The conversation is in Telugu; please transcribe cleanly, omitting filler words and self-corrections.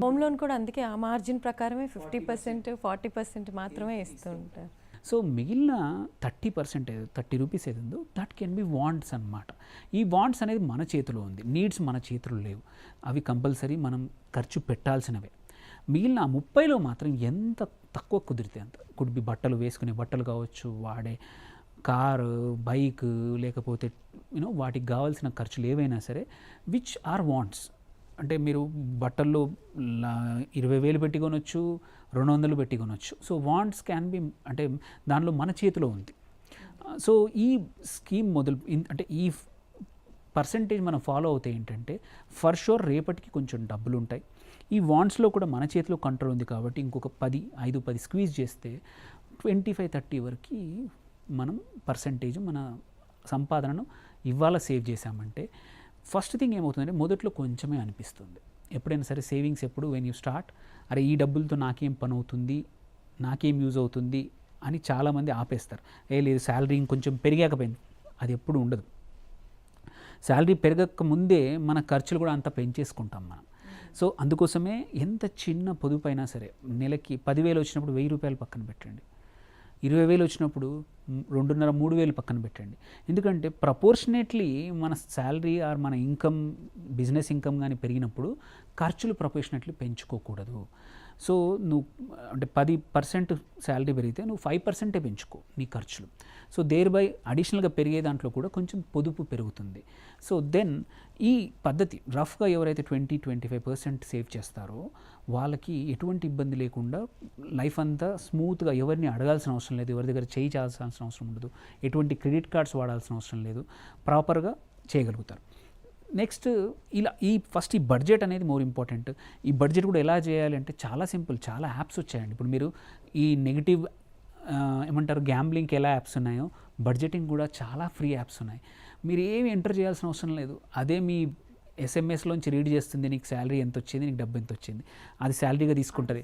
హోమ్ లోన్ కూడా అందుకే ఆ మార్జిన్ ప్రకారమే 50%, 40% మాత్రమే ఇస్తూ ఉంటారు. సో మిగిలిన 30% 30 రూపీస్ ఏది ఉందో దట్ కెన్ బి వాంట్స్ అనమాట. ఈ వాంట్స్ అనేది మన చేతిలో ఉంది, నీడ్స్ మన చేతిలో లేవు. అవి కంపల్సరీ మనం ఖర్చు పెట్టాల్సినవే. మిగిలిన 30లో మాత్రం ఎంత తక్కువ కుదిరితే అంత. కుడ్ బి బట్టలు, వేసుకునే బట్టలు కావచ్చు, వాడే కారు, బైక్, లేకపోతే వాటికి కావాల్సిన ఖర్చులు ఏవైనా సరే విచ్ ఆర్ వాంట్స్. అంటే మీరు బట్టల్లో 20,000 పెట్టి కొనొచ్చు, 200 పెట్టి కొనొచ్చు. సో వాంట్స్ క్యాన్ బి, అంటే దానిలో మన చేతిలో ఉంది. సో ఈ స్కీమ్ అంటే ఈ పర్సంటేజ్ మనం ఫాలో అవుతే ఏంటంటే ఫర్ షూర్ రేపటికి కొంచెం డబ్బులు ఉంటాయి. ఈ వాంట్స్లో కూడా మన చేతిలో కంట్రోల్ ఉంది కాబట్టి ఇంకొక 5-10 స్క్వీజ్ చేస్తే 25-30 వరకు మనం పర్సంటేజ్ మన సంపాదనను ఇవాళ సేవ్ చేశామంటే ఫస్ట్ థింగ్ ఏమవుతుందంటే మొదట్లో కొంచెమే అనిపిస్తుంది. ఎప్పుడైనా సరే సేవింగ్స్ ఎప్పుడు వెన్ యూ స్టార్ట్, అరే ఈ డబ్బులతో నాకేం పని అవుతుంది, నాకేం యూజ్ అవుతుంది అని చాలామంది ఆపేస్తారు. లేదు శాలరీ ఇంకొంచెం పెరిగాకపోయింది, అది ఎప్పుడు ఉండదు. శాలరీ పెరగక ముందే మన ఖర్చులు కూడా అంత పెంచేసుకుంటాం మనం. సో అందుకోసమే ఎంత చిన్న పొదుపు అయినా సరే నెలకి 10,000 వచ్చినప్పుడు 1,000 రూపాయలు పక్కన పెట్టండి, 20,000 వచ్చినప్పుడు 2,500-3,000 పక్కన పెట్టండి. ఎందుకంటే ప్రపోర్షనేట్లీ మన శాలరీ ఆర్ మన ఇన్కమ్, బిజినెస్ ఇన్కమ్ కానీ పెరిగినప్పుడు ఖర్చులు ప్రపోర్షనేట్లీ పెంచుకోకూడదు. సో నువ్వు అంటే 10% శాలరీ పెరిగితే నువ్వు 5% పెంచుకో నీ ఖర్చులు. సో దేర్ బై అడిషనల్గా పెరిగే దాంట్లో కూడా కొంచెం పొదుపు పెరుగుతుంది. సో దెన్ ఈ పద్ధతి రఫ్గా ఎవరైతే 20-25% సేవ్ చేస్తారో వాళ్ళకి ఎటువంటి ఇబ్బంది లేకుండా లైఫ్ అంతా స్మూత్గా, ఎవరిని అడగాల్సిన అవసరం లేదు, ఎవరి దగ్గర చేయి చాల్సిన అవసరం ఉండదు, ఎటువంటి క్రెడిట్ కార్డ్స్ వాడాల్సిన అవసరం లేదు, ప్రాపర్గా చేయగలుగుతారు. నెక్స్ట్ ఈ ఫస్ట్ ఈ బడ్జెట్ అనేది మోర్ ఇంపార్టెంట్. ఈ బడ్జెట్ కూడా ఎలా చేయాలి అంటే చాలా సింపుల్, చాలా యాప్స్ వచ్చాయండి. ఇప్పుడు మీరు ఈ నెగిటివ్ ఏమంటారు గ్యాంబ్లింగ్కి ఎలా యాప్స్ ఉన్నాయో బడ్జెటింగ్ కూడా చాలా ఫ్రీ యాప్స్ ఉన్నాయి. మీరు ఏమి ఎంటర్ చేయాల్సిన అవసరం లేదు, అదే మీ SMS లోంచి రీడ్ చేస్తుంది నీకు శాలరీ ఎంత వచ్చింది, నీకు డబ్బు ఎంత వచ్చింది, అది శాలరీగా తీసుకుంటుంది.